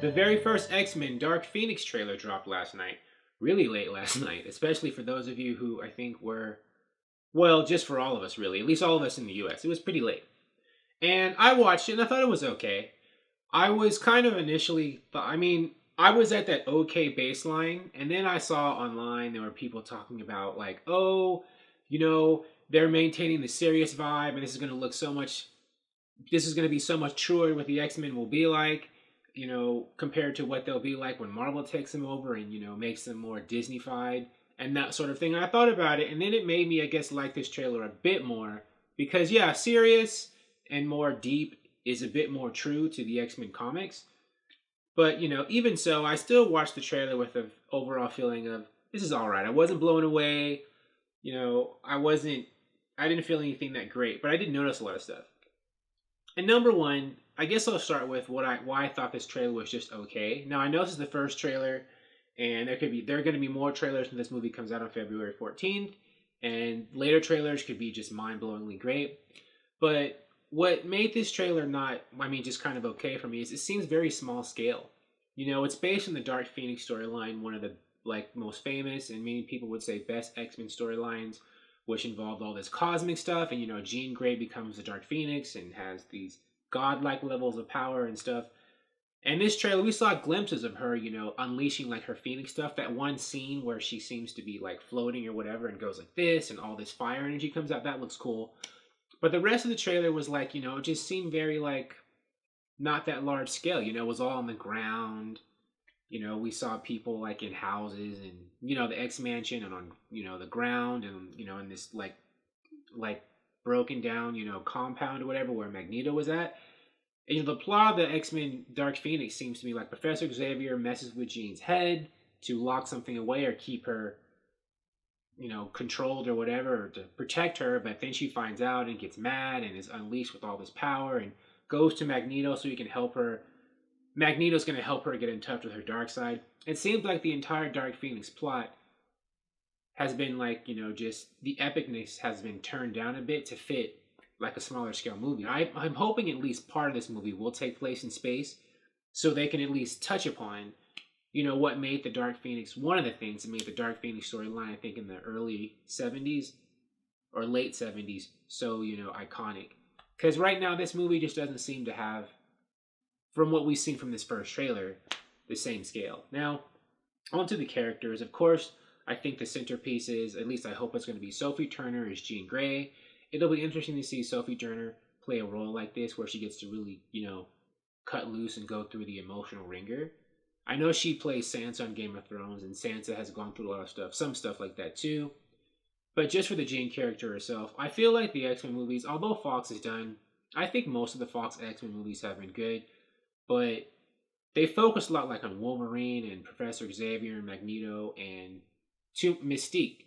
The very first X-Men Dark Phoenix trailer dropped last night. Really late last night, especially for those of you who I think were, well, just for all of us really, at least all of us in the US. It was pretty late. And I watched it and I thought it was okay. I was kind of initially, I was at that okay baseline, and then I saw online there were people talking about like, oh, they're maintaining the serious vibe, and this is going to be so much truer what the X Men will be like, compared to what they'll be like when Marvel takes them over and makes them more Disneyfied and that sort of thing. And I thought about it, and then it made me, I guess, like this trailer a bit more because yeah, serious and more deep is a bit more true to the X Men comics. But even so, I still watched the trailer with an overall feeling of this is all right. I wasn't blown away. I didn't feel anything that great, but I did notice a lot of stuff. And number one, I guess I'll start with why I thought this trailer was just okay. Now I know this is the first trailer, and there are going to be more trailers when this movie comes out on February 14th, and later trailers could be just mind blowingly great. But what made this trailer just kind of okay for me is it seems very small scale. It's based on the Dark Phoenix storyline, one of the most famous and many people would say best X-Men storylines, which involved all this cosmic stuff. And Jean Grey becomes the Dark Phoenix and has these godlike levels of power and stuff. And this trailer, we saw glimpses of her, unleashing like her Phoenix stuff. That one scene where she seems to be like floating or whatever and goes like this and all this fire energy comes out. That looks cool. But the rest of the trailer was like, it just seemed very like not that large scale. It was all on the ground. We saw people like in houses and the X Mansion and on the ground and in this like broken down compound or whatever where Magneto was at. And the plot of the X Men Dark Phoenix seems to be like Professor Xavier messes with Jean's head to lock something away or keep her controlled or whatever, or to protect her, but then she finds out and gets mad and is unleashed with all this power and goes to Magneto so he can help her. Magneto's going to help her get in touch with her dark side. It seems like the entire Dark Phoenix plot has been just the epicness has been turned down a bit to fit like a smaller scale movie. I'm hoping at least part of this movie will take place in space so they can at least touch upon what made the Dark Phoenix, one of the things that made the Dark Phoenix storyline, I think in the early 70s or late 70s, so, iconic. Because right now, this movie just doesn't seem to have, from what we've seen from this first trailer, the same scale. Now, onto the characters. Of course, I think the centerpiece is, at least I hope it's going to be Sophie Turner as Jean Grey. It'll be interesting to see Sophie Turner play a role like this where she gets to really, cut loose and go through the emotional ringer. I know she plays Sansa on Game of Thrones, and Sansa has gone through a lot of stuff, some stuff like that too. But just for the Jean character herself, I feel like the X-Men movies, although Fox has done, I think most of the Fox X-Men movies have been good, but they focus a lot like on Wolverine and Professor Xavier and Magneto and Mystique.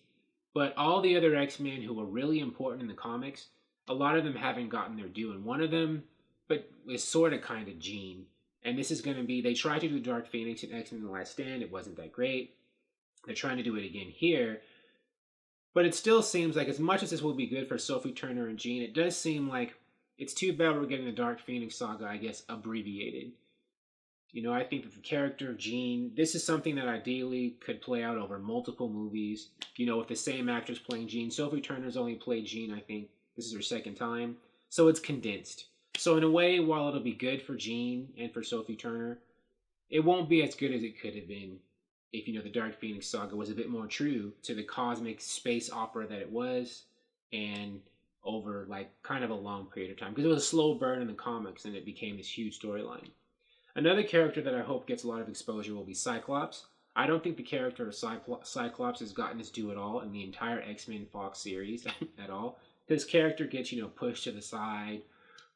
But all the other X-Men who were really important in the comics, a lot of them haven't gotten their due, and one of them, but is sort of kind of Jean. And this is going to be, they tried to do Dark Phoenix in X-Men The Last Stand. It wasn't that great. They're trying to do it again here. But it still seems like as much as this will be good for Sophie Turner and Jean, it does seem like it's too bad we're getting the Dark Phoenix saga, I guess, abbreviated. I think that the character of Jean, this is something that ideally could play out over multiple movies, with the same actress playing Jean. Sophie Turner's only played Jean, I think. This is her second time. So it's condensed. So in a way, while it'll be good for Jean and for Sophie Turner, it won't be as good as it could have been if, the Dark Phoenix saga was a bit more true to the cosmic space opera that it was and over kind of a long period of time. Because it was a slow burn in the comics and it became this huge storyline. Another character that I hope gets a lot of exposure will be Cyclops. I don't think the character of Cyclops has gotten his due at all in the entire X-Men Fox series at all. His character gets, pushed to the side.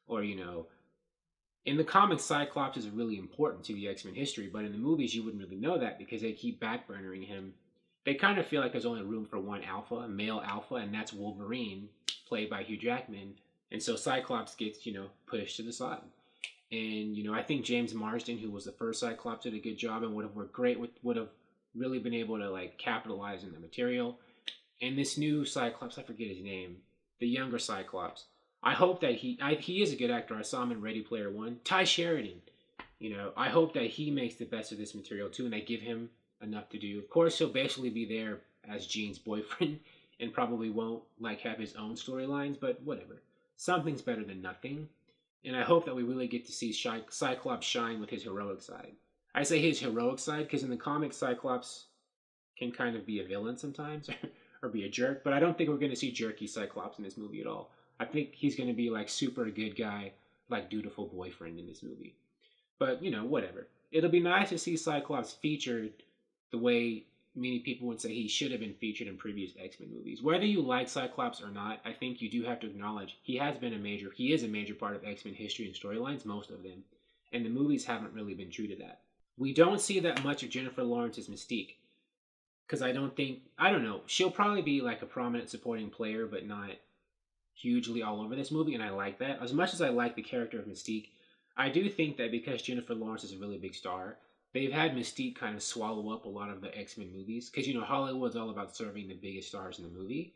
Or, in the comics, Cyclops is really important to the X-Men history, but in the movies, you wouldn't really know that because they keep backburnering him. They kind of feel like there's only room for one alpha, a male alpha, and that's Wolverine, played by Hugh Jackman. And so Cyclops gets, pushed to the side. And, I think James Marsden, who was the first Cyclops, did a good job and would have worked great, would have really been able to, capitalize on the material. And this new Cyclops, I forget his name, the younger Cyclops, I hope that he is a good actor. I saw him in Ready Player One. Ty Sheridan. I hope that he makes the best of this material too, and they give him enough to do. Of course, he'll basically be there as Jean's boyfriend, and probably won't like have his own storylines, but whatever. Something's better than nothing, and I hope that we really get to see Cyclops shine with his heroic side. I say his heroic side because in the comics, Cyclops can kind of be a villain sometimes, or be a jerk, but I don't think we're going to see jerky Cyclops in this movie at all. I think he's going to be like super good guy, like dutiful boyfriend in this movie. But, whatever. It'll be nice to see Cyclops featured the way many people would say he should have been featured in previous X-Men movies. Whether you like Cyclops or not, I think you do have to acknowledge he is a major part of X-Men history and storylines, most of them. And the movies haven't really been true to that. We don't see that much of Jennifer Lawrence's Mystique. Because I don't know, she'll probably be like a prominent supporting player, but not hugely all over this movie, and I like that. As much as I like the character of Mystique, I do think that because Jennifer Lawrence is a really big star, they've had Mystique kind of swallow up a lot of the X-Men movies. Because, Hollywood's all about serving the biggest stars in the movie.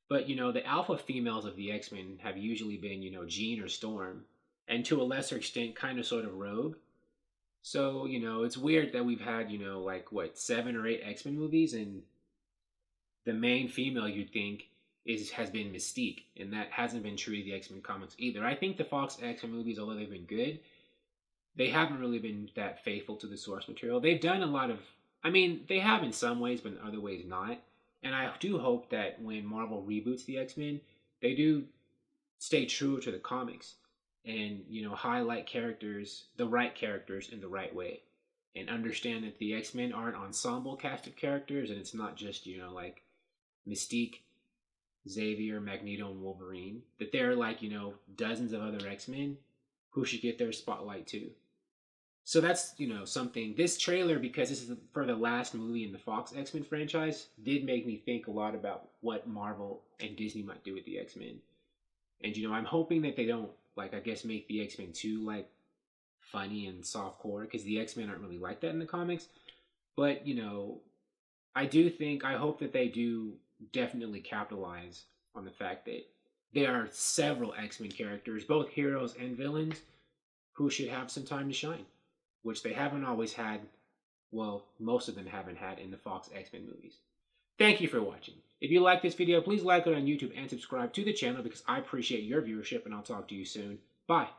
But, the alpha females of the X-Men have usually been, Jean or Storm. And to a lesser extent, kind of sort of Rogue. So, it's weird that we've had, 7 or 8 X-Men movies, and the main female you'd think has been Mystique, and that hasn't been true to the X-Men comics either. I think the Fox X-Men movies, although they've been good, they haven't really been that faithful to the source material. They've done a lot of, they have in some ways, but in other ways not. And I do hope that when Marvel reboots the X-Men, they do stay true to the comics and, highlight the right characters in the right way. And understand that the X-Men are an ensemble cast of characters, and it's not just, like Mystique, Xavier, Magneto, and Wolverine. That there are like, dozens of other X-Men who should get their spotlight too. So that's, something. This trailer, because this is for the last movie in the Fox X-Men franchise, did make me think a lot about what Marvel and Disney might do with the X-Men. And, I'm hoping that they don't, make the X-Men too, funny and softcore, because the X-Men aren't really like that in the comics. But, I hope that they do definitely capitalize on the fact that there are several X-Men characters, both heroes and villains, who should have some time to shine, which they haven't always had. Well, most of them haven't had in the Fox X-Men movies. Thank you for watching. If you like this video, please like it on YouTube and subscribe to the channel because I appreciate your viewership, and I'll talk to you soon. Bye.